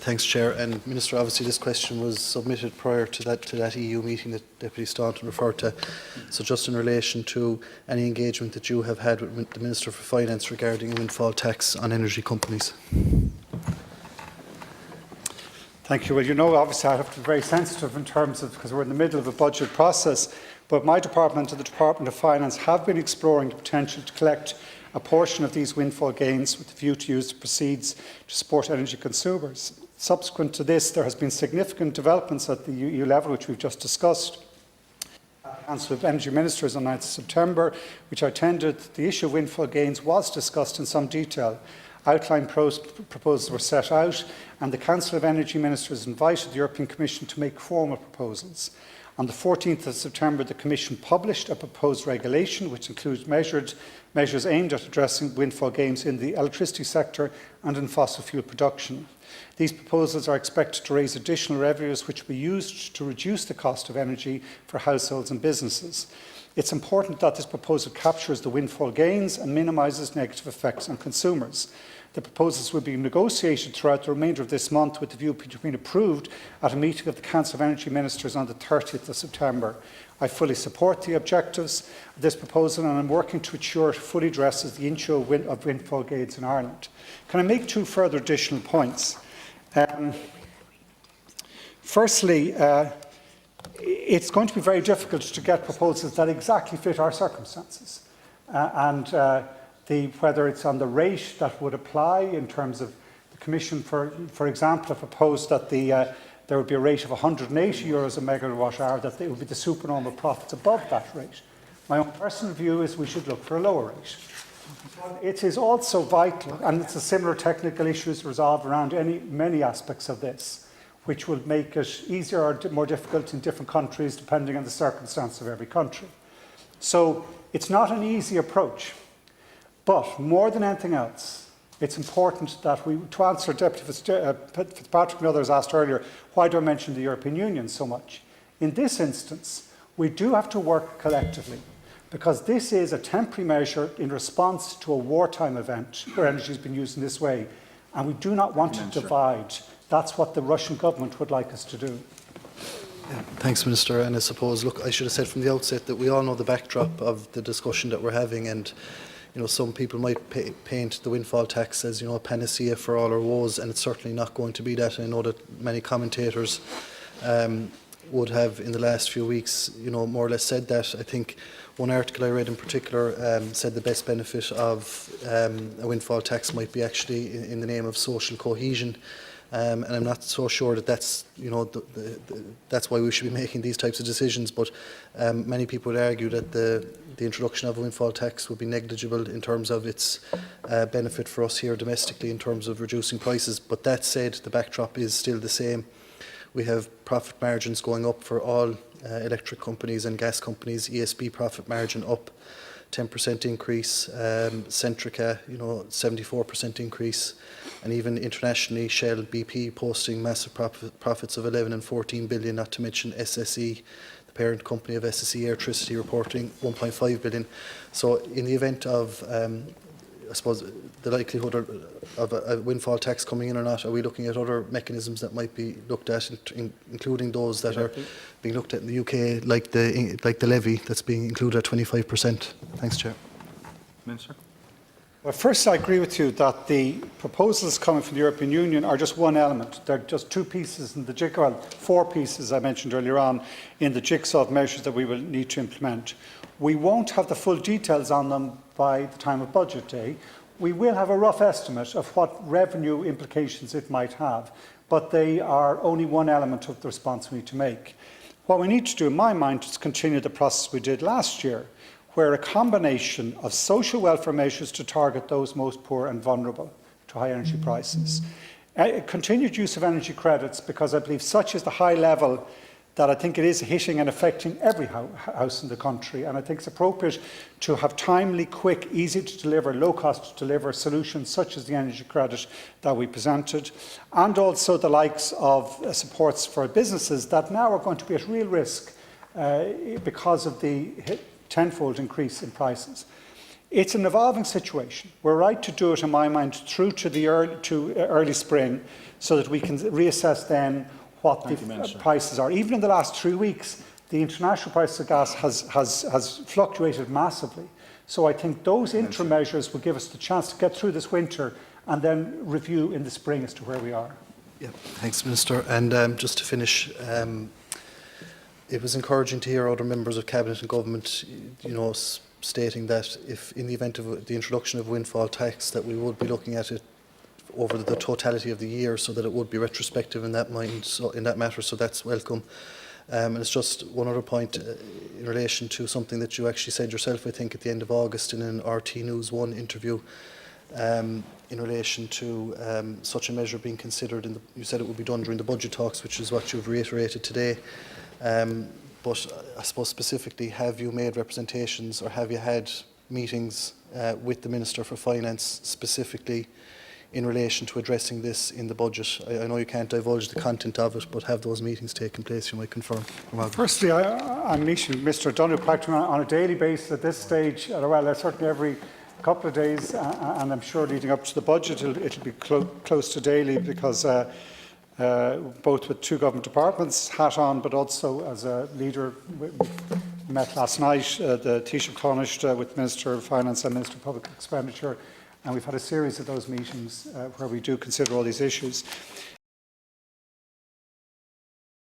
Thanks, Chair. And Minister, obviously this question was submitted prior to that EU meeting that Deputy Staunton referred to. So just in relation to any engagement that you have had with the Minister for Finance regarding a windfall tax on energy companies. Thank you. Well, you know, obviously I have to be very sensitive in terms of, because we're in the middle of a budget process, but my department and the Department of Finance have been exploring the potential to collect a portion of these windfall gains with the view to use the proceeds to support energy consumers. Subsequent to this, there has been significant developments at the EU level, which we've just discussed. Council of Energy Ministers on 9th September, which I attended. The issue of windfall gains was discussed in some detail. Outline proposals were set out, and the Council of Energy Ministers invited the European Commission to make formal proposals. On the 14th of September, the Commission published a proposed regulation which includes measures aimed at addressing windfall gains in the electricity sector and in fossil fuel production. These proposals are expected to raise additional revenues which will be used to reduce the cost of energy for households and businesses. It's important that this proposal captures the windfall gains and minimises negative effects on consumers. The proposals will be negotiated throughout the remainder of this month with the view to being approved at a meeting of the Council of Energy Ministers on the 30th of September. I fully support the objectives of this proposal and I'm working to ensure it fully addresses the issue of windfall gains in Ireland. Can I make two further additional points? Firstly, it's going to be very difficult to get proposals that exactly fit our circumstances. Whether it's on the rate that would apply in terms of the Commission, for example, have proposed that there would be a rate of €180 a megawatt hour, that it would be the supernormal profits above that rate. My own personal view is we should look for a lower rate. It is also vital, and it's a similar technical issues resolved around many aspects of this, which will make it easier or more difficult in different countries depending on the circumstances of every country. So it's not an easy approach. But more than anything else, it's important that to answer Deputy Fitzpatrick and others asked earlier, why do I mention the European Union so much? In this instance, we do have to work collectively, because this is a temporary measure in response to a wartime event where energy has been used in this way, and we do not want to divide. That's what the Russian government would like us to do. Yeah, thanks, Minister. And I suppose, look, I should have said from the outset that we all know the backdrop of the discussion that we're having, and some people might paint the windfall tax as, a panacea for all our woes, and it's certainly not going to be that. I know that many commentators would have, in the last few weeks, more or less said that. I think one article I read in particular said the best benefit of a windfall tax might be actually in the name of social cohesion. And I'm not so sure that that's, that's why we should be making these types of decisions. But many people would argue that the introduction of a windfall tax would be negligible in terms of its benefit for us here domestically in terms of reducing prices. But that said, the backdrop is still the same. We have profit margins going up for all electric companies and gas companies. ESB profit margin up 10% increase, Centrica, 74% increase, and even internationally, Shell, BP posting massive profits of 11 and 14 billion, not to mention SSE, the parent company of SSE Electricity, reporting 1.5 billion. So in the event of, I suppose, the likelihood of a windfall tax coming in or not, are we looking at other mechanisms that might be looked at, including those that are being looked at in the UK, like the levy that's being included at 25%? Thanks, Chair. Minister. Well, first, I agree with you that the proposals coming from the European Union are just one element. They're just two pieces in the jigsaw, well, four pieces I mentioned earlier on in the jigsaw of measures that we will need to implement. We won't have the full details on them by the time of budget day. We will have a rough estimate of what revenue implications it might have, but they are only one element of the response we need to make. What we need to do, in my mind, is continue the process we did last year, where a combination of social welfare measures to target those most poor and vulnerable to high energy prices, continued use of energy credits, because I believe such is the high level that I think it is hitting and affecting every house in the country, and I think it's appropriate to have timely, quick, easy to deliver, low cost to deliver solutions such as the energy credit that we presented, and also the likes of supports for businesses that now are going to be at real risk because of the tenfold increase in prices. It's an evolving situation. We're right to do it, in my mind, through to the early spring, so that we can reassess then what the prices are. Even in the last 3 weeks, the international price of gas has fluctuated massively. So I think those interim measures will give us the chance to get through this winter and then review in the spring as to where we are. Yeah, thanks, Minister. And just to finish, it was encouraging to hear other members of Cabinet and Government, stating that if in the event of the introduction of windfall tax, that we would be looking at it over the totality of the year, so that it would be retrospective in that matter. So that's welcome. And it's just one other point in relation to something that you actually said yourself, I think, at the end of August in an RT News 1 interview, in relation to such a measure being considered. You said it would be done during the budget talks, which is what you've reiterated today. But I suppose specifically, have you made representations or have you had meetings with the Minister for Finance specifically in relation to addressing this in the budget? I know you can't divulge the content of it, but have those meetings taken place? You might confirm. Firstly, I'm meeting Mr. Donoghue practically on a daily basis at this stage. Well, certainly every couple of days, and I'm sure leading up to the budget, it'll be close to daily, because both with 2 government departments hat on, but also as a leader. We met last night, the Taoiseach Clonist with Minister of Finance and Minister of Public Expenditure, and we've had a series of those meetings where we do consider all these issues.